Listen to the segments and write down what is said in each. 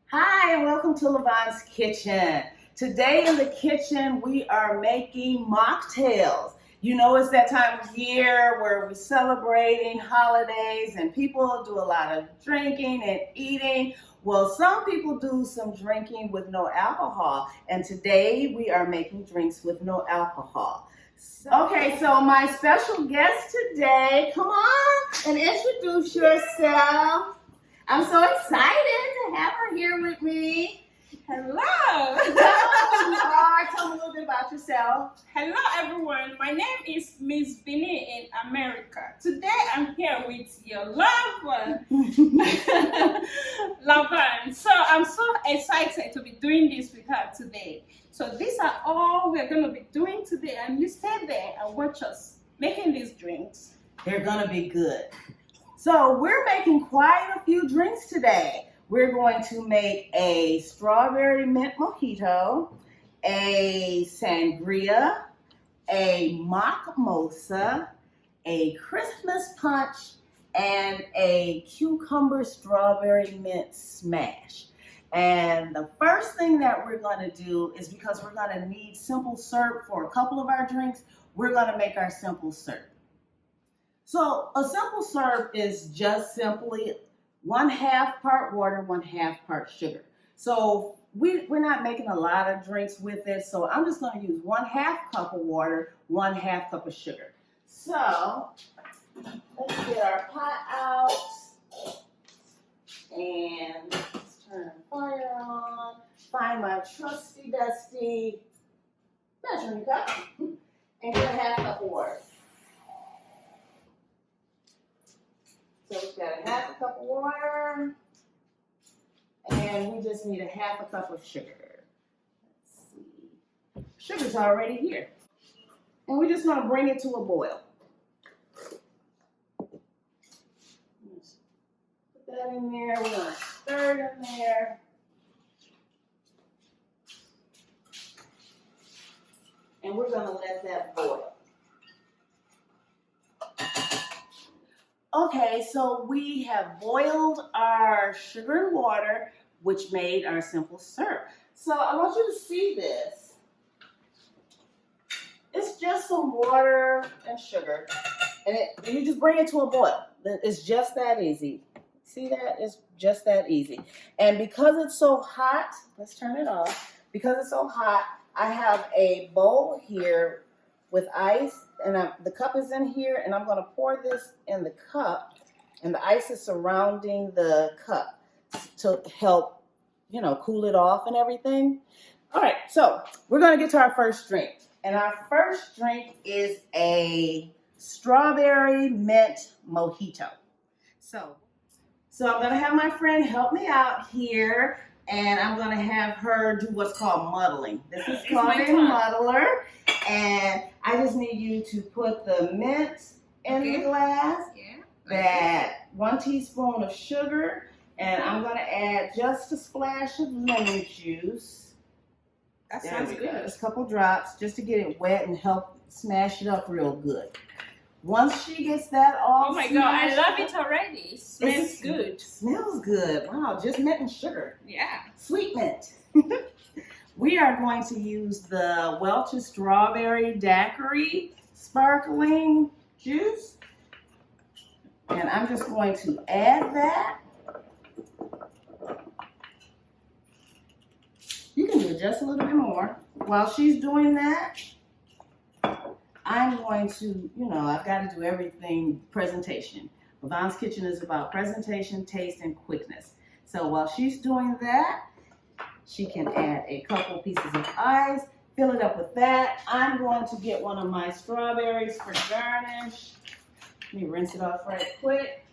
Hi, and welcome to Lavonne's Kitchen. Today in the kitchen, we are making mocktails. You know, it's that time of year where we're celebrating holidays and people do a lot of drinking and eating. Well, some people do some drinking with no alcohol, and today we are making drinks with no alcohol. Okay, so my special guest today, come on and introduce yourself. I'm so excited to have her here with me. Hello. Tell me who you are. Tell me a little bit about yourself. Hello, everyone. My name is Miss Beanie in America. Today, I'm here with your loved one, Lavonne. So I'm so excited to be doing this with her today. So these are all we're going to be doing today. And you stay there and watch us making these drinks. They're going to be good. So we're making quite a few drinks today. We're going to make a strawberry mint mojito, a sangria, a Mock-Mosa, a Christmas punch, and a cucumber strawberry mint smash. And the first thing that we're going to do is, because we're going to need simple syrup for a couple of our drinks, we're going to make our simple syrup. So a simple syrup is just simply 1/2 part water, 1/2 part sugar. So we're not making a lot of drinks with it, so I'm just going to use 1/2 cup of water, 1/2 cup of sugar. So let's get our pot out and let's turn the fire on. Find my trusty dusty measuring cup and get 1/2 cup of water. So we've got 1/2 cup of water, and we just need 1/2 cup of sugar. Let's see. Sugar's already here. And we're just going to bring it to a boil. Put that in there. We're going to stir it in there. And we're going to let that boil. Okay, so we have boiled our sugar and water, which made our simple syrup. So I want you to see this. It's just some water and sugar, and you just bring it to a boil. It's just that easy. See that? It's just that easy. And because it's so hot, let's turn it off. Because it's so hot, I have a bowl here with ice, and the cup is in here, and I'm going to pour this in the cup, and the ice is surrounding the cup to help, cool it off and everything. All right, so we're going to get to our first drink, and our first drink is a strawberry mint mojito. So I'm going to have my friend help me out here, and I'm going to have her do what's called muddling. This is called a muddler. And I just need you to put the mint in the glass, that 1 teaspoon of sugar, and I'm going to add just a splash of lemon juice. That sounds good. Just a couple drops just to get it wet and help smash it up real good. Once she gets that all oh my God, I love it already. It smells good. Smells good. Wow, just mint and sugar. Yeah. Sweet mint. We are going to use the Welch's Strawberry Daiquiri Sparkling Juice. And I'm just going to add that. You can do just a little bit more. While she's doing that, I'm going to, I've got to do everything presentation. Lavonne's Kitchen is about presentation, taste, and quickness. So while she's doing that, she can add a couple pieces of ice, fill it up with that. I'm going to get one of my strawberries for garnish. Let me rinse it off right quick.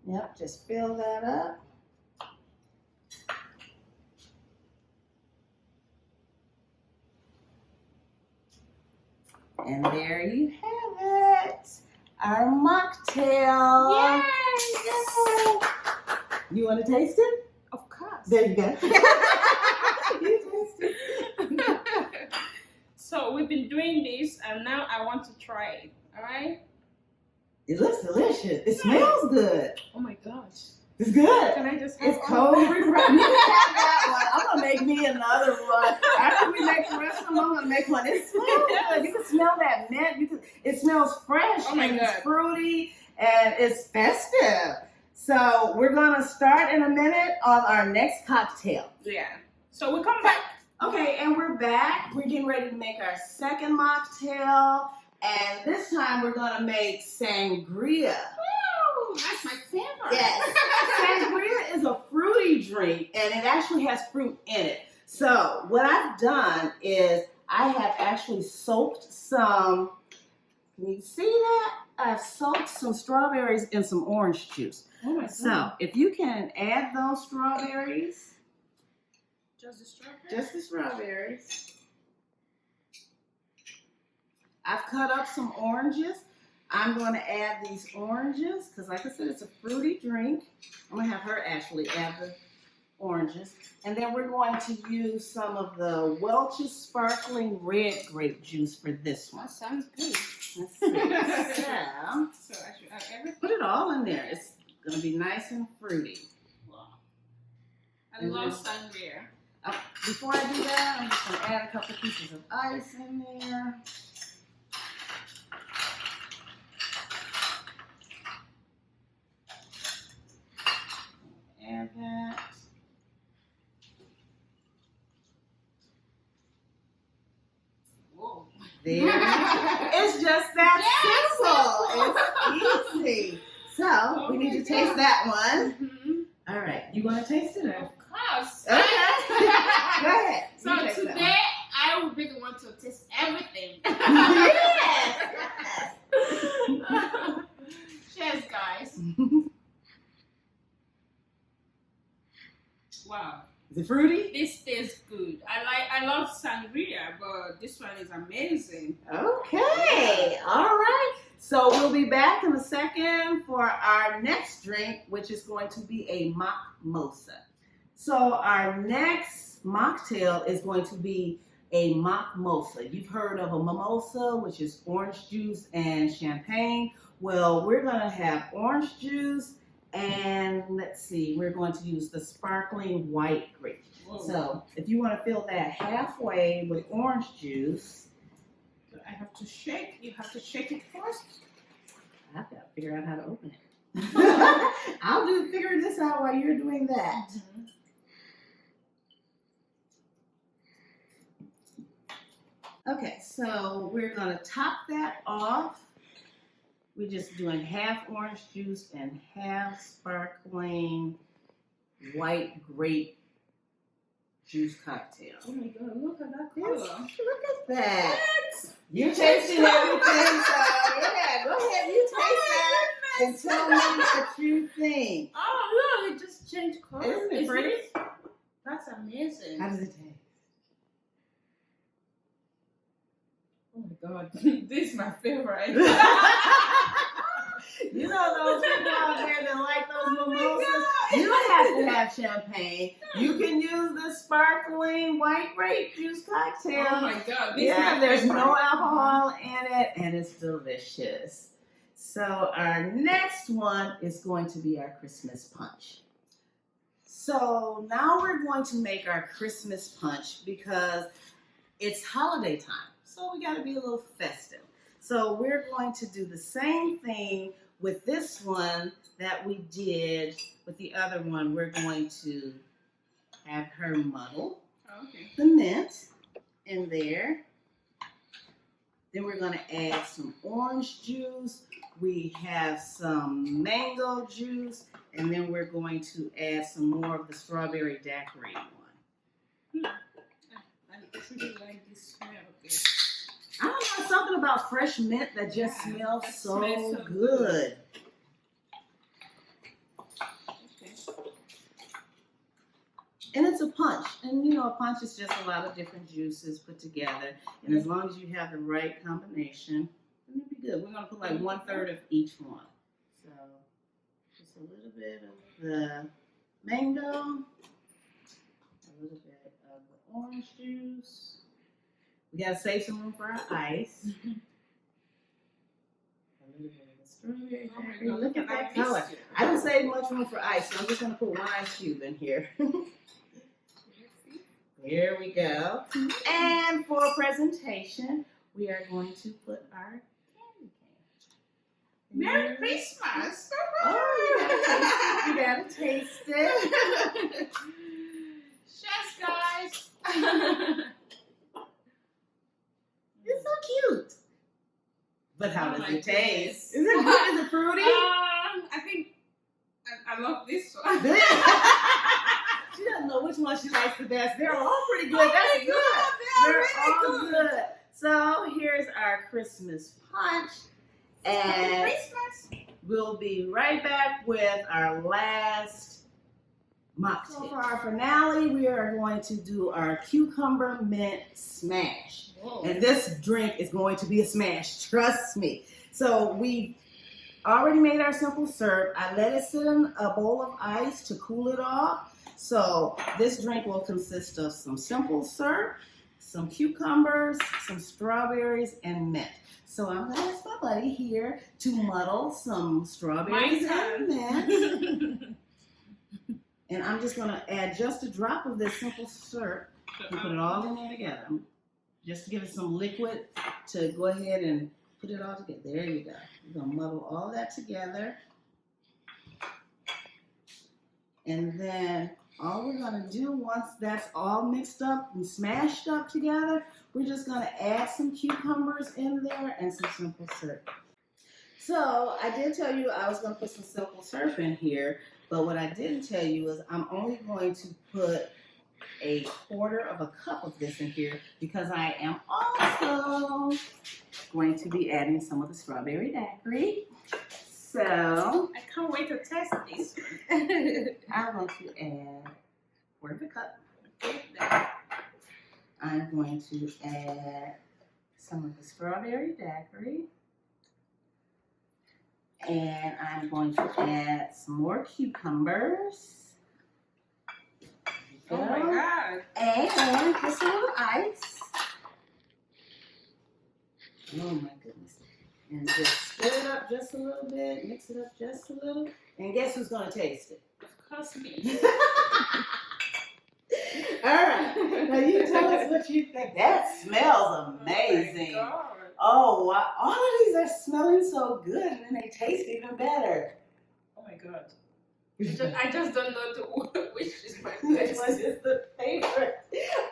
Yep, just fill that up. And there you have it. Our mocktail. Yay! You want to taste it? Of course. There you go. You taste it. So we've been doing this, and now I want to try it. All right. It looks delicious. It smells good. Oh my gosh. It's good. Can I just have It's cold refreshing. You can have that one. I'm gonna make me another one. After we make the rest of them, I'm gonna make one. It smells good. You can smell that mint. It smells fresh. Oh my and God. It's fruity and it's festive. So we're gonna start in a minute on our next cocktail. Yeah. So we come back. Okay, and we're back. We're getting ready to make our second mocktail, and this time we're gonna make sangria. Woo! That's my favorite. Yes. Sangria is a fruity drink, and it actually has fruit in it. So what I've done is I have actually soaked some, can you see that? I've soaked some strawberries in some orange juice. Oh my God. So if you can add those strawberries, Just the strawberry? just the strawberries. I've cut up some oranges. I'm going to add these oranges because, like I said, it's a fruity drink. I'm going to have her actually add the oranges. And then we're going to use some of the Welch's Sparkling Red Grape Juice for this one. That sounds good. Let's see. Yeah. So I should add everything. Put it all in there. It's going to be nice and fruity. Wow. I love sangria. Before I do that, I'm just going to add a couple pieces of ice in there. Add that. Whoa. There. It's just that simple. It's easy. So we need to taste that one. Mm-hmm. All right. You want to taste it? Or? Of course. Okay. Go ahead. So You taste that today I will be the one to taste everything. one. Yes. Cheers, guys. Wow. Is it fruity? This tastes good. I love sangria, but this one is amazing. Okay. All right. So we'll be back in a second for our next drink, which is going to be a Mock-Mosa. So our next mocktail is going to be a Mock-Mosa. You've heard of a mimosa, which is orange juice and champagne. Well, we're going to have orange juice, and let's see, we're going to use the sparkling white grape. Whoa. So if you want to fill that halfway with orange juice, I have to shake. You have to shake it first. I've got to figure out how to open it. I'll figure this out while you're doing that. Okay, so we're going to top that off. We're just doing half orange juice and half sparkling white grape juice cocktail. Oh my God! Look at that Yes, color. look at that. You're tasting everything, so yeah, go ahead, you taste that and tell me what you think. Oh look, it just changed color. Isn't it pretty? That's amazing. How does it taste? Oh my God, this is my favorite. You know those people out there that like those mimosas? You don't have to have champagne. You can use the sparkling white grape juice cocktail. Oh my God, this is Yeah, my there's favorite. no alcohol in it, and it's delicious. So our next one is going to be our Christmas punch. So now we're going to make our Christmas punch because it's holiday time. So we got to be a little festive. So we're going to do the same thing with this one that we did with the other one. We're going to have her muddle Okay. the mint in there. Then we're going to add some orange juice. We have some mango juice. And then we're going to add some more of the strawberry daiquiri one. I really like this smell of it. I don't know, something about fresh mint that just Yeah, smells that so smells so good. Okay. And it's a punch. And you know, a punch is just a lot of different juices put together. And as long as you have the right combination, then it'll be good. We're going to put like 1/3 of each one. So just a little bit of the mango, a little bit of the orange juice. We got to save some room for our ice. A little bit of the Strawberry Oh my daiquiri. God, Look at I that missed color. you. I don't save much room for ice, so I'm just gonna put one ice cube in here. Here we go. And for presentation, we are going to put our candy cane. Merry Christmas! Oh, you gotta taste it. Cheers, guys! It's so cute. But how Oh does my it taste? goodness. Is it good? Is it fruity? I think I love this one. She doesn't know which one she likes the best. They're all pretty good. Oh That's my good. God, They're really all good. good. So here's our Christmas punch. Happy And Christmas! we'll be right back with our last mocktail. So for our finale, we are going to do our cucumber mint smash. Whoa. And this drink is going to be a smash, trust me. So we already made our simple syrup. I let it sit in a bowl of ice to cool it off. So this drink will consist of some simple syrup, some cucumbers, some strawberries, and mint. So I'm gonna ask my buddy here to muddle some strawberries and mint. And I'm just gonna add just a drop of this simple syrup and put it all in there together. Just to give it some liquid to go ahead and put it all together. There you go. We're gonna muddle all that together. And then all we're gonna do once that's all mixed up and smashed up together, we're just gonna add some cucumbers in there and some simple syrup. So I did tell you I was gonna put some simple syrup in here, but what I didn't tell you is I'm only going to put a quarter of a cup of this in here because I am also going to be adding some of the strawberry daiquiri. So I can't wait to test this. I'm going to add a quarter of a cup. I'm going to add some of the strawberry daiquiri. And I'm going to add some more cucumbers. Oh my God. And just a little ice. Oh my goodness. And just stir it up just a little bit, mix it up just a little. And guess who's going to taste it? Of course me. All right. Now you tell us what you think. That smells amazing. Oh my God. Oh, wow. All of these are smelling so good and then they taste even better. Oh my God. I just don't know which is my Which best. one is the favorite?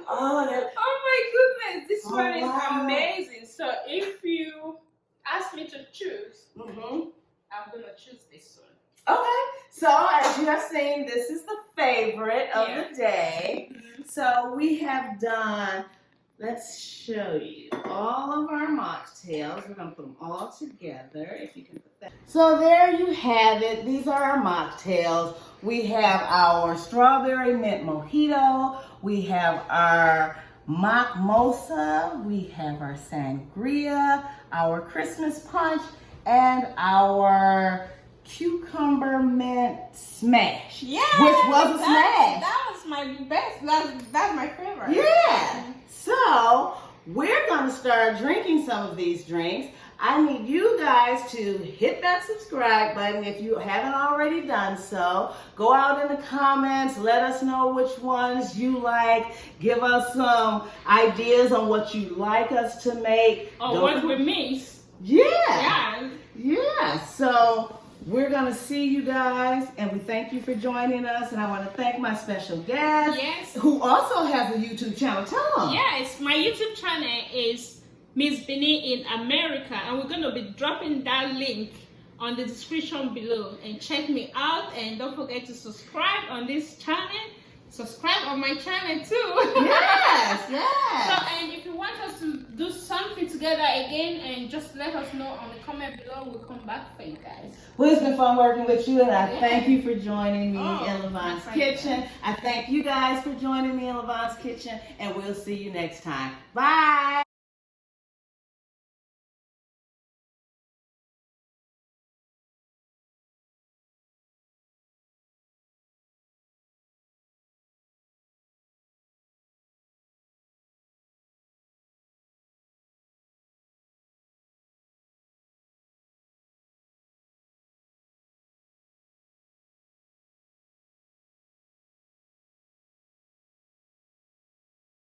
Oh, that, Oh my goodness, this Oh, one is wow. amazing. So if you ask me to choose, mm-hmm. I'm gonna choose this one. Okay, so as you have seen, this is the favorite of the day. Mm-hmm. So we have done, let's show you all of our mocktails. We're going to put them all together, if you can put that. So there you have it. These are our mocktails. We have our strawberry mint mojito. We have our Mock-Mosa. We have our sangria, our Christmas punch, and our cucumber mint smash. Yeah, which was a smash. That was my best. That's my favorite. Yeah. So we're gonna start drinking some of these drinks. I need you guys to hit that subscribe button if you haven't already done so. Go out in the comments, let us know which ones you like. Give us some ideas on what you'd like us to make. Or what we miss. Yeah. Yeah. So we're going to see you guys, and we thank you for joining us. And I want to thank my special guest, Yes. who also has a YouTube channel. Tell them. Yes, my YouTube channel is Miss Beanie in America, and we're going to be dropping that link on the description below. And check me out, and don't forget to subscribe on this channel. Subscribe on my channel too. Yes, So, yes. and if you want us to do something together again, and just let us know on the comment below, we'll come back for you guys. Well, it's been fun working with you, and I thank you for joining me Oh, in Lavonne's my Kitchen. I thank you guys for joining me in Lavonne's Kitchen, and we'll see you next time. Bye.